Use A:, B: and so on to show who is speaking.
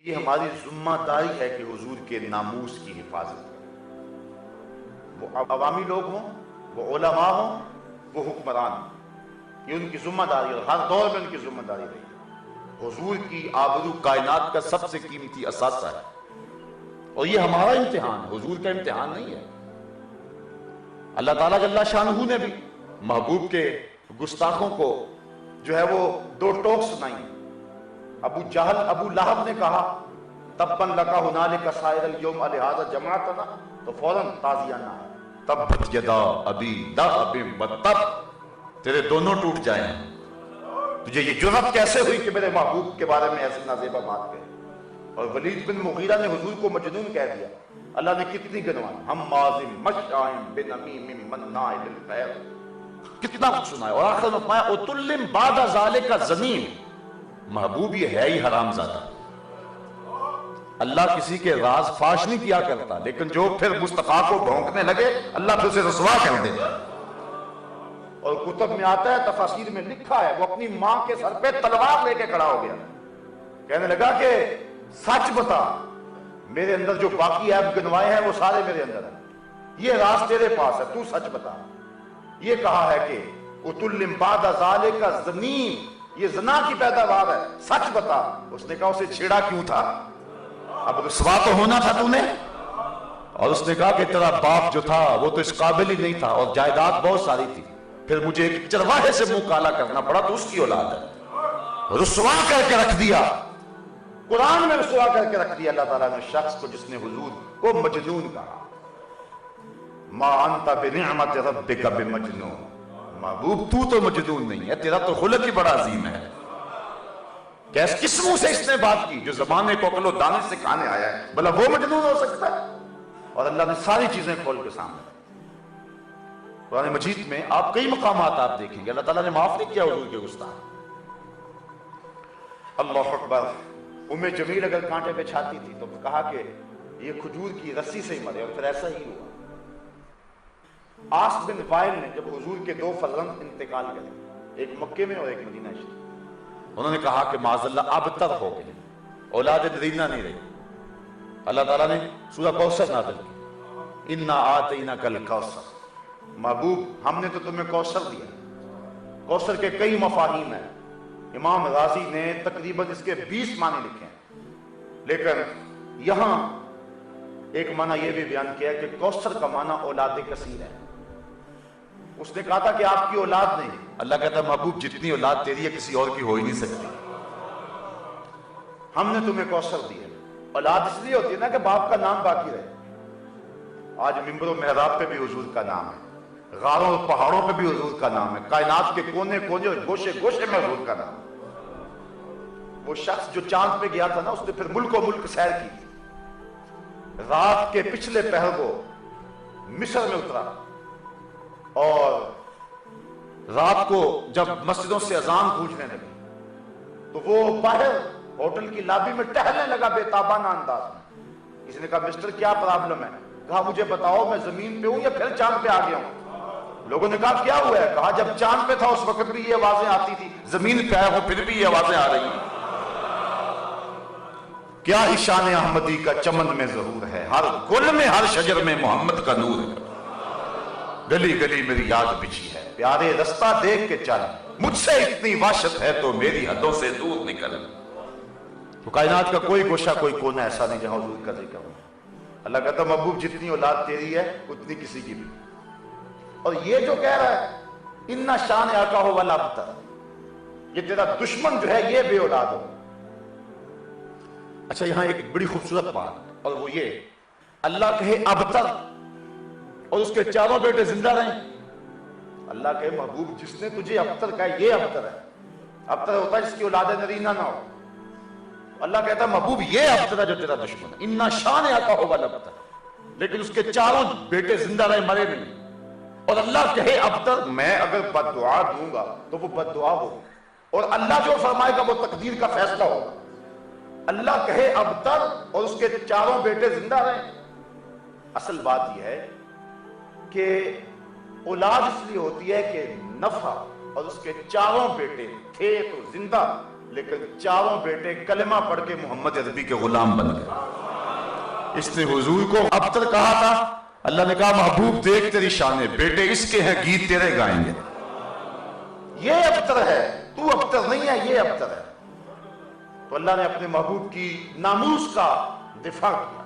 A: یہ ہماری ذمہ داری ہے کہ حضور کے ناموس کی حفاظت کریں، وہ عوامی لوگ ہوں، وہ علماء ہوں، وہ حکمران ہوں، یہ ان کی ذمہ داری اور ہر دور میں ان کی ذمہ داری رہی ہے۔ حضور کی آبرو کائنات کا سب سے قیمتی اثاثہ ہے اور یہ ہمارا امتحان ہے، حضور کا امتحان نہیں ہے۔ اللہ تعالیٰ جل شانہ نے بھی محبوب کے گستاخوں کو جو ہے وہ دو ٹوک سنائی۔ ابو جہل ابو لہب نے کہا تبًا لکا ہنالک سائر الیوم لہذا جمعتنا، تو فوراً تازیانہ ہے تبت یدا ابی لہب وتب، تیرے دونوں ٹوٹ جائیں، تجھے یہ جرأت کیسے ہوئی کہ میرے محبوب کے بارے میں ایسی نازیبہ بات کہے۔ اور ولید بن مغیرہ نے حضور کو مجنون کہہ دیا، اللہ نے کتنی گنوان، ہم مازم مشائم بنمیم مناع للخیر، کتنا کچھ سنا ہے۔ اور آخر میں فرمایا اتلم بعد ذالک زنیم، محبوب یہ ہے ہی حرام زادہ۔ اللہ کسی کے راز فاش نہیں کیا کرتا، لیکن جو پھر مصطفیٰ کو بھونکنے لگے اللہ پھر اسے رسوا کر دیتا۔ اور کتب میں آتا ہے، تفاسیر میں لکھا ہے، وہ اپنی ماں کے سر پہ تلوار لے کے کھڑا ہو گیا، کہنے لگا کہ سچ بتا، میرے اندر جو باقی عیب گنوائے ہیں وہ سارے میرے اندر ہیں، یہ راز تیرے پاس ہے، تو سچ بتا۔ یہ کہا ہے کہ اتلم بعد ذالک زنیم، یہ زنا کی پیداوار ہے، سچ بتا۔ اس نے کہا اسے چھیڑا کیوں تھا، اب رسوا تو ہونا تھا تو نے۔ اور اس نے کہا کہ تیرا باپ جو تھا وہ تو اس قابل ہی نہیں تھا اور جائیداد بہت ساری تھی، پھر مجھے ایک چرواہے سے منہ کالا کرنا پڑا تو اس کی اولاد ہے۔ رسوا کر کے رکھ دیا، قرآن میں رسوا کر کے رکھ دیا اللہ تعالیٰ نے شخص کو جس نے حضور کو مجنون کہا۔ ما انت بنعمت ربک بمجنون، محبوب تو مجنون نہیں ہے، تیرا تو خلق ہی بڑا عظیم ہے۔ کس منہ سے اس نے بات کی جو زمانے کو عقل و دانش سے کھانے آیا ہے، بھلا وہ مجنون ہو سکتا ہے؟ اور اللہ نے ساری چیزیں کھول کے سامنے رکھی۔ قرآن مجید میں آپ کئی مقامات آپ دیکھیں گے اللہ تعالیٰ نے معاف نہیں کیا حضور کے گستاخ۔ اللہ اکبر۔ ام جمیل اگر کانٹے پہ چھاتی تھی تو کہا کہ یہ کھجور کی رسی سے ہی مرے، اور پھر ایسا ہی ہوا۔ آس بن وائل نے جب حضور کے دو فرزند انتقال کرے، ایک مکے میں اور ایک مدینہ شریف، انہوں نے کہا کہ معاذ اللہ ابتر ہو گئے، اولاد نرینہ نہیں رہی۔ اللہ تعالیٰ نے سورہ کوثر نازل کی، انا آتیناک الکوثر، محبوب ہم نے تو تمہیں کوثر دیا۔ کوثر کے کئی مفاہیم ہیں، امام غازی نے تقریباً اس کے 20 معنی لکھے ہیں، لیکن یہاں ایک معنی یہ بھی بیان کیا ہے کہ کوثر کا معنی اولاد کثیر ہے۔ اس نے کہا تھا کہ آپ کی اولاد نہیں، اللہ کہتا ہے محبوب جتنی اولاد تیری ہے کسی اور کی ہو ہی نہیں سکتی، ہم نے تمہیں کوثر دیا۔ اولاد اس لیے ہوتی ہے نا کہ باپ کا نام باقی رہے۔ آج ممبر و محراب پہ بھی حضور کا نام ہے، غاروں اور پہاڑوں پہ بھی حضور کا نام ہے، کائنات کے کونے کونے اور گوشے گوشے میں حضور کا نام ہے۔ وہ شخص جو چاند پہ گیا تھا نا، اس نے پھر ملک و ملک سیر کی، رات کے پچھلے پہر کو مصر میں اترا، اور رات کو جب مسجدوں سے اذان گونجنے لگی تو وہ باہر ہوٹل کی لابی میں ٹہلنے لگا بے تابانہ انداز میں۔ کسی نے کہا مسٹر کیا پرابلم ہے؟ کہا مجھے بتاؤ میں زمین پہ ہوں یا پھر چاند پہ آ گیا ہوں؟ لوگوں نے کہا کیا ہوا ہے؟ کہا جب چاند پہ تھا اس وقت بھی یہ آوازیں آتی تھی، زمین پہ آیا ہوں پھر بھی یہ آوازیں آ رہی ہیں۔ کیا شان احمدی کا چمن میں ظہور ہے، ہر گل میں ہر شجر میں محمد کا نور ہے، گلی گلی میری یاد بچھی ہے، پیارے رستہ دیکھ کے چل، مجھ سے اتنی وحشت ہے تو میری حدوں سے دور نکل۔ تو کائنات کا کوئی گوشہ کوئی کونا ایسا نہیں جہاں حضور کا ذکر ہو۔ اللہ کہتا محبوب جتنی اولاد تیری ہے اتنی کسی کی بھی۔ اور یہ جو کہہ رہا ہے اِنَّ شَانِئَکَ هُوَ الْأَبْتَرُ، یہ تیرا دشمن جو ہے یہ بے اولاد ہو۔ اچھا یہاں ایک بڑی خوبصورت بات، اور وہ یہ اللہ کہے ابتر اور اس کے چاروں بیٹے زندہ رہیں۔ اللہ کہے محبوب جس نے تجھے ابتر کہا یہ ابتر ہے۔ ابتر ہوتا ہے جس کی اولاد نرینہ نہ ہو۔ اللہ کہتا ہے محبوب یہ ابتر ہے جو تیرا دشمن ہے، اِنَّ شَانِئَکَ هُوَ الْأَبْتَرُ، لیکن اس کے چاروں بیٹے زندہ رہے، مرے نہیں۔ اور اللہ کہے ابتر، میں اگر بد دعا دوں گا تو وہ بد دعا ہوگی، اور اللہ جو فرمائے گا وہ تقدیر کا فیصلہ ہوگا۔ اللہ کہے ابتر اور اس کے چاروں بیٹے زندہ رہیں۔ اصل بات یہ ہے کہ اولاد اس لیے ہوتی ہے کہ نفع، اور اس کے چاروں بیٹے تھے تو زندہ لیکن چاروں بیٹے کلمہ پڑھ کے محمد عربی کے غلام بن گئے۔ اس نے حضور کو ابتر کہا تھا، اللہ نے کہا محبوب دیکھ تیری شانیں، بیٹے اس کے ہیں گیت تیرے گائیں گے۔ یہ ابتر ہے، تو ابتر نہیں ہے، یہ ابتر ہے۔ تو اللہ نے اپنے محبوب کی ناموس کا دفاع کیا۔